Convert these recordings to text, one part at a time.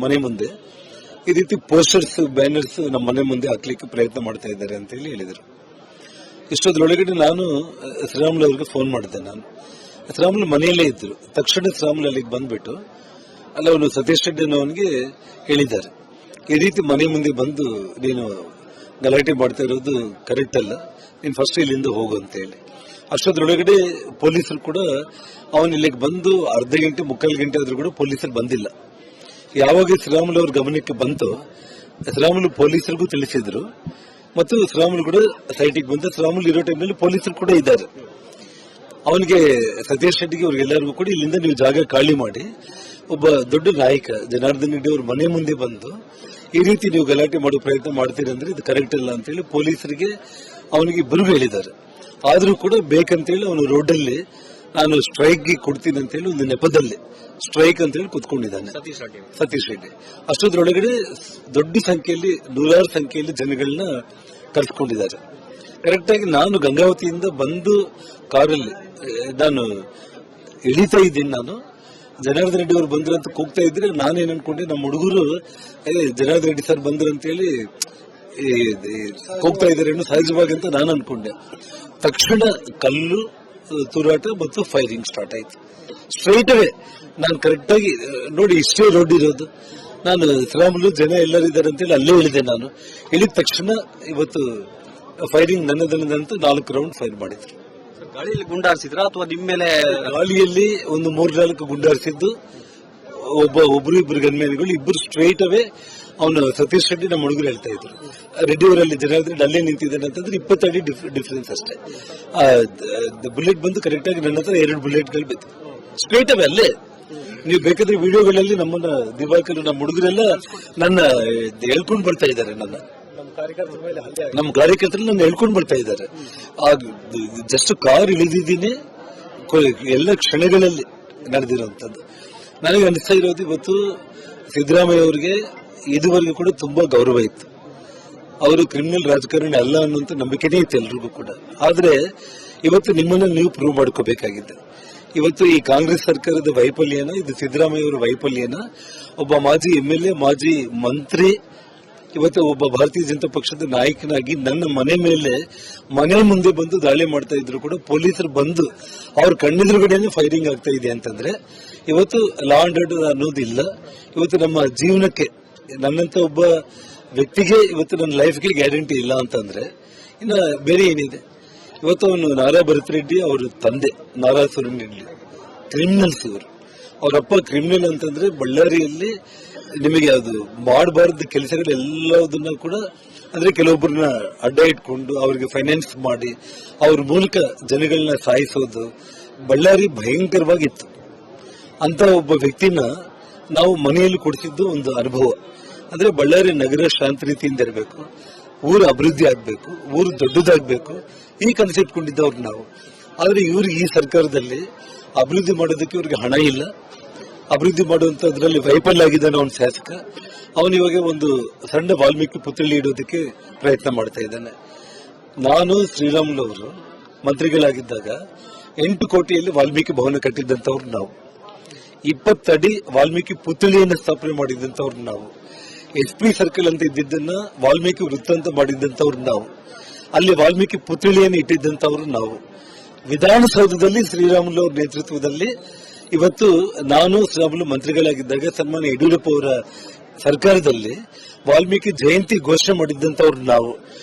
ಮನೆ ಮುಂದೆ ಈ ರೀತಿ ಪೋಸ್ಟರ್ಸ್ ಬ್ಯಾನರ್ಸ್ ನಮ್ಮ ಮನೆ ಮುಂದೆ ಹಾಕ್ಲಿಕ್ಕೆ ಪ್ರಯತ್ನ ಮಾಡ್ತಾ ಇದ್ದಾರೆ ಅಂತ ಹೇಳಿದರು. ಇಷ್ಟೊತ್ತರೊಳಗಡೆ ನಾನು ಶ್ರೀರಾಮುಲು ಅವರಿಗೆ ಫೋನ್ ಮಾಡಿದ್ದೆ. ನಾನು ಶ್ರೀರಾಮುಲು ಮನೆಯಲ್ಲೇ ಇದ್ರು. ತಕ್ಷಣ ಶ್ರೀರಾಮುಲು ಅಲ್ಲಿಗೆ ಬಂದ್ಬಿಟ್ಟು ಅಲ್ಲ ಅವನು ಸತೀಶ್ ರೆಡ್ಡಿ ಅವನಿಗೆ ಹೇಳಿದ್ದಾರೆ, ಈ ರೀತಿ ಮನೆ ಮುಂದೆ ಬಂದು ನೀನು ಗಲಾಟೆ ಮಾಡ್ತಾ ಇರೋದು ಕರೆಕ್ಟ್ ಅಲ್ಲ, ನೀನು ಫಸ್ಟ್ ಇಲ್ಲಿಂದ ಹೋಗು ಅಂತ ಹೇಳಿ. ಅಷ್ಟೊತ್ತರೊಳಗಡೆ ಪೊಲೀಸರು ಕೂಡ ಅವನು ಇಲ್ಲಿಗೆ ಬಂದು ಅರ್ಧ ಗಂಟೆ ಮುಕ್ಕಾಲು ಗಂಟೆ ಆದ್ರೂ ಕೂಡ ಪೊಲೀಸರು ಬಂದಿಲ್ಲ. ಯಾವಾಗ ಶ್ರೀರಾಮುಲು ಅವ್ರ ಗಮನಕ್ಕೆ ಬಂತು, ಶ್ರೀರಾಮುಲು ಪೊಲೀಸರಿಗೂ ತಿಳಿಸಿದ್ರು ಮತ್ತು ಶ್ರೀರಾಮುಲು ಕೂಡ ಸೈಟಿಗೆ ಬಂದ. ಶ್ರೀರಾಮುಲು ಇರೋ ಟೈಮ್ನಲ್ಲಿ ಪೊಲೀಸರು ಕೂಡ ಇದ್ದಾರೆ. ಅವನಿಗೆ ಸತೀಶ್ ರೆಡ್ಡಿಗೆ ಅವ್ರಿಗೆಲ್ಲರಿಗೂ ಕೂಡ ಇಲ್ಲಿಂದ ನೀವು ಜಾಗ ಖಾಲಿ ಮಾಡಿ, ಒಬ್ಬ ದೊಡ್ಡ ನಾಯಕ ಜನಾರ್ದನ್ ರೆಡ್ಡಿ ಅವ್ರ ಮನೆ ಮುಂದೆ ಬಂದು ಈ ರೀತಿ ನೀವು ಗಲಾಟೆ ಮಾಡೋ ಪ್ರಯತ್ನ ಮಾಡ್ತೀರಿ ಅಂದ್ರೆ ಇದು ಕರೆಕ್ಟ್ ಅಲ್ಲ ಅಂತೇಳಿ ಪೊಲೀಸರಿಗೆ ಅವನಿಗೆ ಇಬ್ಬರು ಹೇಳಿದ್ದಾರೆ. ಆದ್ರೂ ಕೂಡ ಬೇಕಂತೇಳಿ ಅವನು ರೋಡಲ್ಲಿ ನಾನು ಸ್ಟ್ರೈಕ್ಗೆ ಕೊಡ್ತೀನಿ ಅಂತೇಳಿ ಒಂದು ನೆಪದಲ್ಲಿ ಸ್ಟ್ರೈಕ್ ಅಂತೇಳಿ ಕುತ್ಕೊಂಡಿದ್ದಾನೆ ಸತೀಶ್ ರೆಡ್ಡಿ. ಅಷ್ಟೊಂದರೊಳಗಡೆ ದೊಡ್ಡ ಸಂಖ್ಯೆಯಲ್ಲಿ ನೂರಾರು ಸಂಖ್ಯೆಯಲ್ಲಿ ಜನಗಳನ್ನ ಕರೆಸ್ಕೊಂಡಿದ್ದಾರೆ. ಕರೆಕ್ಟ್ ಆಗಿ ನಾನು ಗಂಗಾವತಿಯಿಂದ ಬಂದು ಕಾರಲ್ಲಿ ನಾನು ಇಳಿತಾ ಇದ್ದೀನಿ. ನಾನು ಜನಾರ್ದನ್ ರೆಡ್ಡಿ ಅವರು ಬಂದ್ರು ಅಂತ ಕೂಗ್ತಾ ಇದ್ರೆ ನಾನೇನ್ ಅನ್ಕೊಂಡೆ, ನಮ್ಮ ಹುಡುಗರು ಜನಾರ್ದನ್ ರೆಡ್ಡಿ ಸರ್ ಬಂದ್ರು ಅಂತೇಳಿ ಕೂಗ್ತಾ ಇದ್ದಾರೆ ಸಹಜವಾಗಿ ಅಂತ ನಾನು ಅನ್ಕೊಂಡೆ. ತಕ್ಷಣ ಕಲ್ಲು ತೂರಾಟ ಮತ್ತು ಫೈರಿಂಗ್ ಸ್ಟಾರ್ಟ್ ಆಯ್ತು. ಸ್ಟ್ರೈಟ್ ಅವೇ ನಾನು ಕರೆಕ್ಟ್ ಆಗಿ ನೋಡಿ, ಇಷ್ಟೇ ರೋಡ್ ಇರೋದು. ನಾನು ಶ್ರೀರಾಮುಲು ಜನ ಎಲ್ಲರಿದ್ದಾರೆ ಅಂತೇಳಿ ಅಲ್ಲೇ ಇಳಿದೆ. ನಾನು ಇಳಿದ ತಕ್ಷಣ ಇವತ್ತು ಫೈರಿಂಗ್ ನನ್ನದನ್ನದಂತ 4 ರೌಂಡ್ ಫೈರ್ ಮಾಡಿದ್ರು. ಗಾಳಿಯಲ್ಲಿ ಗುಂಡಾರಿಸಿದ್ರ ಅಥವಾ ನಿಮ್ಮ ಮೇಲೆ? ಗಾಳಿಯಲ್ಲಿ ಒಂದು 3-4 ಗುಂಡಾರಿಸಿದ್ದು. ಒಬ್ರು ಇಬ್ರು ಗನ್ಮ್ಯಾನ್ಗಳು, ಇಬ್ಬರು ಸ್ಟ್ರೈಟ್ ಅವೇ ಅವನು ಸತೀಶ್ ರೆಡ್ಡಿ ನಮ್ಮ ಹುಡುಗರು ಹೇಳ್ತಾ ಇದ್ರು. ರೆಡ್ಡಿ ಅವರಲ್ಲಿ ಜನಾರ್ದನ್ ಅಲ್ಲೇ ನಿಂತಿದ್ದಾನೆ ಅಂತಂದ್ರೆ 20 ಅಡಿ ಡಿಫರೆನ್ಸ್ ಅಷ್ಟೇ. ಬುಲೆಟ್ ಬಂದು ಕರೆಕ್ಟ್ ಆಗಿ ನನ್ನ ಹತ್ರ 2 ಬುಲೆಟ್ಗಳು ಬಿತ್ತು ಸ್ಟ್ರೈಟ್ ಅವೇ ಅಲ್ಲೇ. ನೀವು ಬೇಕಾದ್ರೆ ವಿಡಿಯೋಗಳಲ್ಲಿ ನಮ್ಮನ್ನ ದಿವಾಕರ್ ನಮ್ಮ ಹುಡುಗರೆಲ್ಲ ನನ್ನ ಹೇಳ್ಕೊಂಡು ಬರ್ತಾ ಇದ್ದಾರೆ. ನಮ್ಮ ಕಾರ್ಯಕರ್ತರು ನನ್ನ ಹೇಳ್ಕೊಂಡು ಬರ್ತಾ ಇದ್ದಾರೆ. ಜಸ್ಟ್ ಕಾರ್ ಇಳಿದಿದ್ದೀನಿ, ಎಲ್ಲ ಕ್ಷಣಗಳಲ್ಲಿ ನಡೆದಿರುವಂತದ್ದು. ನನಗೆ ಅನಿಸ್ತಾ ಇರೋದು, ಇವತ್ತು ಸಿದ್ದರಾಮಯ್ಯ ಅವರಿಗೆ ಇದುವರೆಗೂ ಕೂಡ ತುಂಬಾ ಗೌರವ ಇತ್ತು. ಅವರು ಕ್ರಿಮಿನಲ್ ರಾಜಕಾರಣಿ ಅಲ್ಲ ಅನ್ನುವಂತ ನಂಬಿಕೆನೇ ಇತ್ತು ಎಲ್ರಿಗೂ ಕೂಡ. ಆದ್ರೆ ಇವತ್ತು ನಿಮ್ಮನ್ನ ನೀವು ಪ್ರೂವ್ ಮಾಡ್ಕೋಬೇಕಾಗಿದೆ. ಇವತ್ತು ಈ ಕಾಂಗ್ರೆಸ್ ಸರ್ಕಾರದ ವೈಫಲ್ಯನ, ಇದು ಸಿದ್ದರಾಮಯ್ಯ ಅವರ ವೈಫಲ್ಯನ, ಒಬ್ಬ ಮಾಜಿ MLA ಮಾಜಿ ಮಂತ್ರಿ ಇವತ್ತು ಒಬ್ಬ ಭಾರತೀಯ ಜನತಾ ಪಕ್ಷದ ನಾಯಕನಾಗಿ ನನ್ನ ಮನೆ ಮುಂದೆ ಬಂದು ದಾಳಿ ಮಾಡ್ತಾ ಇದ್ರು ಕೂಡ ಪೊಲೀಸರು ಬಂದು ಅವ್ರ ಕಣ್ಣೆದುರುಗಡೆನೆ ಫೈರಿಂಗ್ ಆಗ್ತಾ ಇದೆ ಅಂತಂದ್ರೆ ಇವತ್ತು ಲಾ ಅಂಡ್ ಆರ್ಡರ್ ಅನ್ನೋದಿಲ್ಲ. ಇವತ್ತು ನಮ್ಮ ಜೀವನಕ್ಕೆ, ನನ್ನಂತ ಒಬ್ಬ ವ್ಯಕ್ತಿಗೆ ಇವತ್ತು ನನ್ನ ಲೈಫ್ಗೆ ಗ್ಯಾರಂಟಿ ಇಲ್ಲ ಅಂತಂದ್ರೆ ಇನ್ನ ಬೇರೆ ಏನಿದೆ? ಇವತ್ತು ಅವನು ನಾರಾ ಭರತ್ ರೆಡ್ಡಿ ಅವರ ತಂದೆ ನಾರಾ ಸುರೇನ್ ರೆಡ್ಡಿ ಕ್ರಿಮಿನಲ್ಸ್. ಅವರಪ್ಪ ಕ್ರಿಮಿನಲ್ ಅಂತಂದ್ರೆ ಬಳ್ಳಾರಿಯಲ್ಲಿ ನಿಮಗೆ ಅದು ಮಾಡಬಾರ್ದ ಕೆಲಸಗಳೆಲ್ಲದನ್ನ ಕೂಡ, ಅಂದ್ರೆ ಕೆಲವೊಬ್ಬರನ್ನ ಅಡ್ಡ ಇಟ್ಕೊಂಡು ಅವರಿಗೆ ಫೈನಾನ್ಸ್ ಮಾಡಿ ಅವ್ರ ಮೂಲಕ ಜನಗಳನ್ನ ಸಾಯಿಸೋದು ಬಳ್ಳಾರಿ ಭಯಂಕರವಾಗಿತ್ತು. ಅಂತ ಒಬ್ಬ ವ್ಯಕ್ತಿನ ನಾವು ಮನೆಯಲ್ಲಿ ಕೊಡಿಸಿದ್ದು ಒಂದು ಅನುಭವ. ಅಂದ್ರೆ ಬಳ್ಳಾರಿ ನಗರ ಶಾಂತ ರೀತಿಯಿಂದ ಇರಬೇಕು, ಊರು ಅಭಿವೃದ್ಧಿ ಆಗ್ಬೇಕು, ಊರು ದೊಡ್ಡದಾಗಬೇಕು, ಈ ಕನ್ಸೆಪ್ಟ್ ಕೊಂಡಿದ್ದವ್ರು ನಾವು. ಆದ್ರೆ ಇವ್ರಿಗೆ ಈ ಸರ್ಕಾರದಲ್ಲಿ ಅಭಿವೃದ್ಧಿ ಮಾಡೋದಕ್ಕೆ ಇವ್ರಿಗೆ ಹಣ ಇಲ್ಲ. ಅಭಿವೃದ್ಧಿ ಮಾಡುವಂತದ್ರಲ್ಲಿ ವೈಫಲ್ಯ ಆಗಿದ್ದಾನೆ ಅವನ ಶಾಸಕ. ಅವನು ಇವಾಗ ಒಂದು ಸಣ್ಣ ವಾಲ್ಮೀಕಿ ಪುತ್ಥಳಿ ಇಡೋದಕ್ಕೆ ಪ್ರಯತ್ನ ಮಾಡ್ತಾ ಇದ್ದಾನೆ. ನಾನು ಶ್ರೀರಾಮುಲು ಅವರು ಮಂತ್ರಿಗಳಾಗಿದ್ದಾಗ 8 ಕೋಟಿಯಲ್ಲಿ ವಾಲ್ಮೀಕಿ ಭವನ ಕಟ್ಟಿದ್ದಂತವ್ರು ನಾವು. 20 ಅಡಿ ವಾಲ್ಮೀಕಿ ಪುತ್ಥಳಿಯನ್ನು ಸ್ಥಾಪನೆ ಮಾಡಿದಂತವ್ರು ನಾವು. SP ಸರ್ಕಲ್ ಅಂತ ಇದ್ದಿದ್ದನ್ನ ವಾಲ್ಮೀಕಿ ವೃತ್ತ ಅಂತ ಮಾಡಿದ್ದಂತವ್ರು ನಾವು. ಅಲ್ಲಿ ವಾಲ್ಮೀಕಿ ಪುತ್ಥಳಿಯನ್ನು ಇಟ್ಟಿದ್ದಂತವ್ರು ನಾವು. ವಿಧಾನಸೌಧದಲ್ಲಿ ಶ್ರೀರಾಮುಲು ಅವರ ನೇತೃತ್ವದಲ್ಲಿ ಇವತ್ತು ನಾನು ಶ್ರೀರಾಮುಲು ಮಂತ್ರಿಗಳಾಗಿದ್ದಾಗ ಸನ್ಮಾನ್ಯ ಯಡಿಯೂರಪ್ಪ ಅವರ ಸರ್ಕಾರದಲ್ಲಿ ವಾಲ್ಮೀಕಿ ಜಯಂತಿ ಘೋಷಣೆ ಮಾಡಿದ್ದಂತವ್ರು ನಾವು.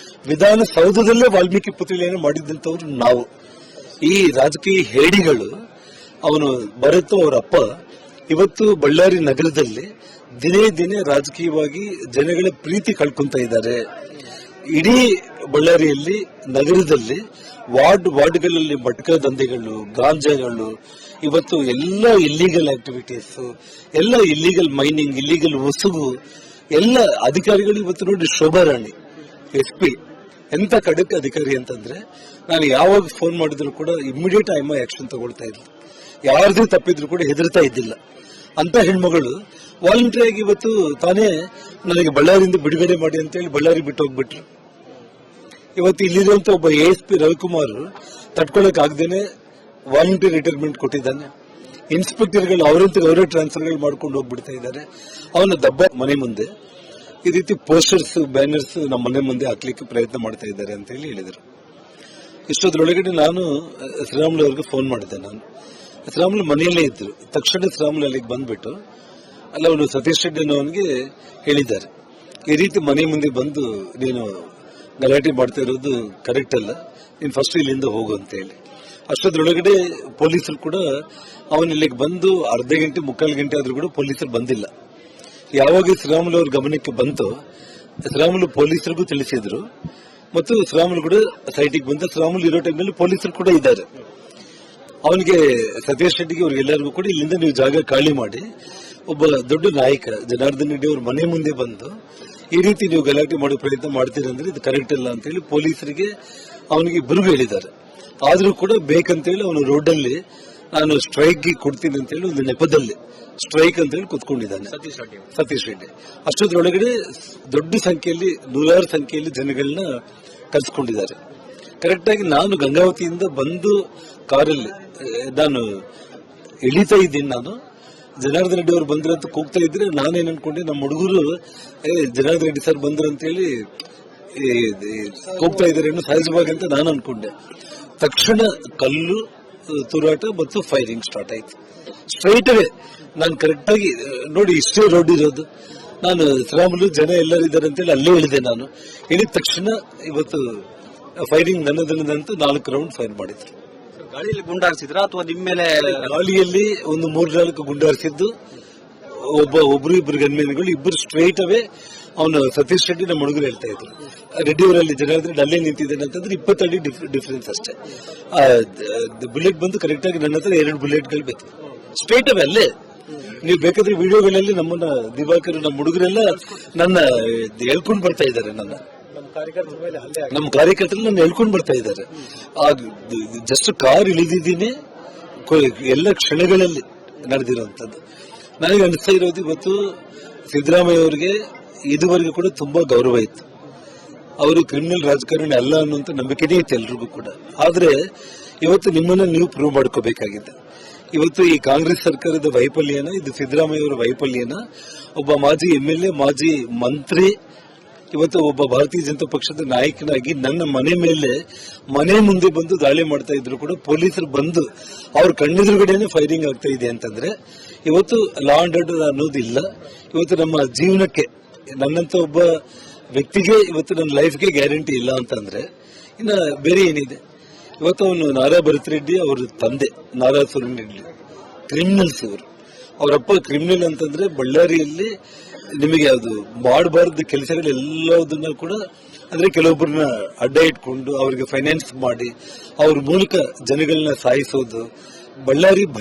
ವಿಧಾನಸೌಧದಲ್ಲೇ ವಾಲ್ಮೀಕಿ ಪುತ್ಥಳಿಯನ್ನು ಮಾಡಿದ್ದಂತವ್ರು ನಾವು. ಈ ರಾಜಕೀಯ ಹೇಡಿಗಳು, ಅವನು ಭರತ್ ಅವರ ಅಪ್ಪ, ಇವತ್ತು ಬಳ್ಳಾರಿ ನಗರದಲ್ಲಿ ದಿನೇ ರಾಜಕೀಯವಾಗಿ ಜನಗಳ ಪ್ರೀತಿ ಕಳ್ಕೊಂತ ಇದ್ದಾರೆ. ಇಡೀ ಬಳ್ಳಾರಿಯಲ್ಲಿ ನಗರದಲ್ಲಿ ವಾರ್ಡ್ಗಳಲ್ಲಿ ಮಟ್ಕಾ ದಂಧೆಗಳು, ಗಾಂಜಾಗಳು, ಇವತ್ತು ಎಲ್ಲ ಇಲ್ಲೀಗಲ್ ಆಕ್ಟಿವಿಟೀಸ್, ಎಲ್ಲ ಇಲ್ಲೀಗಲ್ ಮೈನಿಂಗ್, ಇಲ್ಲೀಗಲ್ ಹೊಸಗು, ಎಲ್ಲ ಅಧಿಕಾರಿಗಳು ಇವತ್ತು ನೋಡಿ. ಶೋಭಾ ರಾಣಿ SP ಎಂತ ಖಡಕ್ ಅಧಿಕಾರಿ ಅಂತಂದ್ರೆ, ನಾನು ಯಾವಾಗ ಫೋನ್ ಮಾಡಿದ್ರು ಕೂಡ ಇಮಿಡಿಯೇಟ್ ಆಕ್ಷನ್ ತಗೊಳ್ತಾ ಇದ್ರು. ಯಾರದೇ ತಪ್ಪಿದ್ರು ಕೂಡ ಹೆದರ್ತಾ ಇದ್ದಿಲ್ಲ. ಅಂತ ಹೆಣ್ಮಗಳು ವಾಲಂಟರಿ ಆಗಿ ಇವತ್ತು ತಾನೇ ನನಗೆ ಬಳ್ಳಾರಿಯಿಂದ ಬಿಡುಗಡೆ ಮಾಡಿ ಅಂತೇಳಿ ಬಳ್ಳಾರಿ ಬಿಟ್ಟು ಹೋಗ್ಬಿಟ್ರು. ಇವತ್ತು ಇಲ್ಲಿರುವಂತ ಒಬ್ಬ ASP ರವಿಕುಮಾರ್ ತಡ್ಕೊಳಕ್ ಆಗದೇನೆ ವಾಲಂಟರಿ ರಿಟೈರ್ಮೆಂಟ್ ಕೊಟ್ಟಿದ್ದಾನೆ. ಇನ್ಸ್ಪೆಕ್ಟರ್ಗಳು ಅವರೇ ಟ್ರಾನ್ಸ್ಫರ್ಗಳು ಮಾಡ್ಕೊಂಡು ಹೋಗ್ಬಿಡ್ತಾ ಇದ್ದಾರೆ. ಅವನ ದಬ್ಬ ಮನೆ ಮುಂದೆ ಈ ರೀತಿ ಪೋಸ್ಟರ್ಸ್ ಬ್ಯಾನರ್ಸ್ ನಮ್ಮ ಮನೆ ಮುಂದೆ ಹಾಕ್ಲಿಕ್ಕೆ ಪ್ರಯತ್ನ ಮಾಡ್ತಾ ಇದ್ದಾರೆ ಅಂತ ಹೇಳಿದರು. ಇಷ್ಟೊತ್ತರೊಳಗಡೆ ನಾನು ಶ್ರೀರಾಮುಲು ಅವ್ರಿಗೆ ಫೋನ್ ಮಾಡಿದ್ದೆ. ಶ್ರೀರಾಮುಲು ಮನೆಯಲ್ಲೇ ಇದ್ರು. ತಕ್ಷಣ ಶ್ರೀರಾಮುಲು ಅಲ್ಲಿಗೆ ಬಂದ್ಬಿಟ್ಟು ಅಲ್ಲ ಅವನು ಸತೀಶ್ ರೆಡ್ಡಿ ಅನ್ನೋವನಿಗೆ ಹೇಳಿದ್ದಾರೆ, ಈ ರೀತಿ ಮನೆ ಮುಂದೆ ಬಂದು ನೀನು ಗಲಾಟೆ ಮಾಡ್ತಾ ಇರೋದು ಕರೆಕ್ಟ್ ಅಲ್ಲ, ನೀನು ಫಸ್ಟ್ ಇಲ್ಲಿಂದ ಹೋಗು ಅಂತ ಹೇಳಿ. ಅಷ್ಟೊತ್ತರೊಳಗಡೆ ಪೊಲೀಸರು ಕೂಡ ಅವನ ಇಲ್ಲಿಗೆ ಬಂದು ಅರ್ಧ ಗಂಟೆ ಮುಕ್ಕಾಲು ಗಂಟೆ ಆದ್ರೂ ಕೂಡ ಪೊಲೀಸರು ಬಂದಿಲ್ಲ. ಯಾವಾಗ ಶ್ರೀರಾಮುಲು ಅವ್ರ ಗಮನಕ್ಕೆ ಬಂತು, ಶ್ರೀರಾಮುಲು ಪೊಲೀಸರಿಗೂ ತಿಳಿಸಿದ್ರು ಮತ್ತು ಶ್ರೀರಾಮುಲು ಕೂಡ ಸೈಟಿಗೆ ಬಂದ. ಶ್ರೀರಾಮುಲು ಇರೋ ಟೈಮ್ನಲ್ಲಿ ಪೊಲೀಸರು ಕೂಡ ಇದ್ದಾರೆ. ಅವನಿಗೆ ಸತೀಶ್ ರೆಡ್ಡಿಗೆ ಅವ್ರಿಗೆಲ್ಲರಿಗೂ ಕೂಡ ಇಲ್ಲಿಂದ ನೀವು ಜಾಗ ಖಾಲಿ ಮಾಡಿ, ಒಬ್ಬ ದೊಡ್ಡ ನಾಯಕ ಜನಾರ್ದನ್ ರೆಡ್ಡಿ ಅವ್ರ ಮನೆ ಮುಂದೆ ಬಂದು ಈ ರೀತಿ ನೀವು ಗಲಾಟೆ ಮಾಡೋ ಪ್ರಯತ್ನ ಮಾಡ್ತೀರಂದ್ರೆ ಇದು ಕರೆಕ್ಟ್ ಅಲ್ಲ ಅಂತ ಹೇಳಿ ಪೊಲೀಸರಿಗೆ ಅವನಿಗೆ ಇಬ್ಬರಿಗೂ ಹೇಳಿದ್ದಾರೆ. ಆದ್ರೂ ಕೂಡ ಬೇಕಂತೇಳಿ ಅವನು ರೋಡಲ್ಲಿ ನಾನು ಸ್ಟ್ರೈಕ್ಗೆ ಕೊಡ್ತೀನಿ ಅಂತ ಹೇಳಿ ಒಂದು ನೆಪದಲ್ಲಿ ಸ್ಟ್ರೈಕ್ ಅಂತ ಹೇಳಿ ಕುತ್ಕೊಂಡಿದ್ದಾನೆ ಸತೀಶ್ ರೆಡ್ಡಿ. ಅಷ್ಟೊತ್ತರೊಳಗಡೆ ದೊಡ್ಡ ಸಂಖ್ಯೆಯಲ್ಲಿ ನೂರಾರು ಸಂಖ್ಯೆಯಲ್ಲಿ ಜನಗಳನ್ನ ಕರೆಸ್ಕೊಂಡಿದ್ದಾರೆ. ಕರೆಕ್ಟ್ ಆಗಿ ನಾನು ಗಂಗಾವತಿಯಿಂದ ಬಂದು ಕಾರಲ್ಲಿ ನಾನು ಇಳಿತಾ ಇದ್ದೀನಿ. ನಾನು ಜನಾರ್ದನ್ ರೆಡ್ಡಿ ಅವರು ಬಂದ್ರಂತ ಕೂಗ್ತಾ ಇದ್ರೆ ನಾನೇನ್ ಅನ್ಕೊಂಡೆ, ನಮ್ಮ ಹುಡುಗರು ಜನಾರ್ದನ್ ರೆಡ್ಡಿ ಸರ್ ಬಂದ್ರು ಅಂತ ಹೇಳಿ ಕೂಗ್ತಾ ಇದ್ದಾರೆ ಸಹಜವಾಗಿ ಅಂತ ನಾನು ಅನ್ಕೊಂಡೆ. ತಕ್ಷಣ ಕಲ್ಲು ತೂರಾಟ ಮತ್ತು ಫೈರಿಂಗ್ ಸ್ಟಾರ್ಟ್ ಆಯ್ತು. ಸ್ಟ್ರೈಟ್ ಅವೇ ನಾನು ಕರೆಕ್ಟ್ ಆಗಿ ನೋಡಿ, ಇಷ್ಟೇ ರೋಡ್ ಇರೋದು. ನಾನು ಶ್ರೀರಾಮುಲು ಜನ ಎಲ್ಲರಿದ್ದಾರೆ ಅಂತೇಳಿ ಅಲ್ಲೇ ಹೇಳಿದೆ. ನಾನು ಹೇಳಿದ ತಕ್ಷಣ ಇವತ್ತು ಫೈರಿಂಗ್ ನನ್ನದಂತೂ 4 ರೌಂಡ್ ಫೈರ್ ಮಾಡಿದ್ರು. ಗಾಳಿಯಲ್ಲಿ ಗುಂಡಾರಿಸಿದ್ರ ಅಥವಾ ನಿಮ್ಮ ಮೇಲೆ? ಗಾಳಿಯಲ್ಲಿ ಒಂದು 3-4 ಗುಂಡಾರಿಸಿದ್ದು. ಒಬ್ರು ಇಬ್ರು ಗನ್ಮೇನ್ಗಳು, ಇಬ್ಬರು ಸ್ಟ್ರೈಟ್ ಅವೇ ಅವನು ಸತೀಶ್ ರೆಡ್ಡಿ ನಮ್ಮ ಹುಡುಗರು ಹೇಳ್ತಾ ಇದ್ರು. ರೆಡ್ಡಿ ಅವರಲ್ಲಿ ಜನಾರ್ದನ್ ಅಲ್ಲೇ ನಿಂತಿದ್ದೇನೆ ಅಂತಂದ್ರೆ 20 ಅಡಿ ಡಿಫರೆನ್ಸ್ ಅಷ್ಟೇ. ಬುಲೆಟ್ ಬಂದು ಕರೆಕ್ಟ್ ಆಗಿ ನನ್ನ ಹತ್ರ 2 ಬುಲೆಟ್ಗಳು ಬೇಕು. ಸ್ಟ್ರೈಟ್ ಅವೇ ಅಲ್ಲೇ. ನೀವು ಬೇಕಾದ್ರೆ ವಿಡಿಯೋಗಳಲ್ಲಿ ನಮ್ಮನ್ನ ದಿವಾಕರ್ ನಮ್ಮ ಹುಡುಗರೆಲ್ಲ ನನ್ನ ಹೇಳ್ಕೊಂಡು ಬರ್ತಾ ಇದ್ದಾರೆ. ನಮ್ಮ ಕಾರ್ಯಕರ್ತರು ನನ್ನ ಹೇಳ್ಕೊಂಡು ಬರ್ತಾ ಇದ್ದಾರೆ. ಜಸ್ಟ್ ಕಾರ್ ಇಳಿದಿದ್ದೀನಿ, ಎಲ್ಲ ಕ್ಷಣಗಳಲ್ಲಿ ನಡೆದಿರುವಂತದ್ದು. ನನಗೆ ಅನಿಸ್ತಾ ಇರೋದು, ಇವತ್ತು ಸಿದ್ದರಾಮಯ್ಯ ಅವರಿಗೆ ಇದುವರೆಗೂ ಕೂಡ ತುಂಬಾ ಗೌರವ ಇತ್ತು. ಅವರು ಕ್ರಿಮಿನಲ್ ರಾಜಕಾರಣಿ ಅಲ್ಲ ಅನ್ನುವಂತ ನಂಬಿಕೆನೇ ಇತ್ತು ಎಲ್ರಿಗೂ ಕೂಡ. ಆದ್ರೆ ಇವತ್ತು ನಿಮ್ಮನ್ನ ನೀವು ಪ್ರೂವ್ ಮಾಡ್ಕೋಬೇಕಾಗಿದೆ. ಇವತ್ತು ಈ ಕಾಂಗ್ರೆಸ್ ಸರ್ಕಾರದ ವೈಫಲ್ಯನ, ಇದು ಸಿದ್ದರಾಮಯ್ಯ ಅವರ ವೈಫಲ್ಯನ, ಒಬ್ಬ ಮಾಜಿ MLA ಮಾಜಿ ಮಂತ್ರಿ ಇವತ್ತು ಒಬ್ಬ ಭಾರತೀಯ ಜನತಾ ಪಕ್ಷದ ನಾಯಕನಾಗಿ ನನ್ನ ಮನೆ ಮುಂದೆ ಬಂದು ದಾಳಿ ಮಾಡ್ತಾ ಇದ್ರು ಕೂಡ ಪೊಲೀಸರು ಬಂದು ಅವ್ರ ಕಣ್ಣೆದುರುಗಡೆನೆ ಫೈರಿಂಗ್ ಆಗ್ತಾ ಇದೆ ಅಂತಂದ್ರೆ ಇವತ್ತು ಲಾ ಅಂಡ್ ಆರ್ಡರ್ ಅನ್ನೋದಿಲ್ಲ. ಇವತ್ತು ನಮ್ಮ ಜೀವನಕ್ಕೆ, ನನ್ನಂತ ಒಬ್ಬ ವ್ಯಕ್ತಿಗೆ ಇವತ್ತು ನನ್ನ ಲೈಫ್ಗೆ ಗ್ಯಾರಂಟಿ ಇಲ್ಲ ಅಂತಂದ್ರೆ ಇನ್ನ ಬೇರೆ ಏನಿದೆ? ಇವತ್ತು ಅವನು ನಾರಾ ಭರತ್ ರೆಡ್ಡಿ ಅವರ ತಂದೆ ನಾರಾ ಸುರೇನ್ ರೆಡ್ಡಿ ಕ್ರಿಮಿನಲ್ಸ್. ಇವರು ಅವರಪ್ಪ ಕ್ರಿಮಿನಲ್ ಅಂತಂದ್ರೆ ಬಳ್ಳಾರಿಯಲ್ಲಿ ನಿಮಗೆ ಅದು ಮಾಡಬಾರ್ದು ಕೆಲಸಗಳೆಲ್ಲದನ್ನ ಕೂಡ, ಅಂದ್ರೆ ಕೆಲವೊಬ್ಬರನ್ನ ಅಡ್ಡ ಇಟ್ಕೊಂಡು ಅವರಿಗೆ ಫೈನಾನ್ಸ್ ಮಾಡಿ ಅವ್ರ ಮೂಲಕ ಜನಗಳನ್ನ ಸಾಯಿಸೋದು. ಬಳ್ಳಾರಿ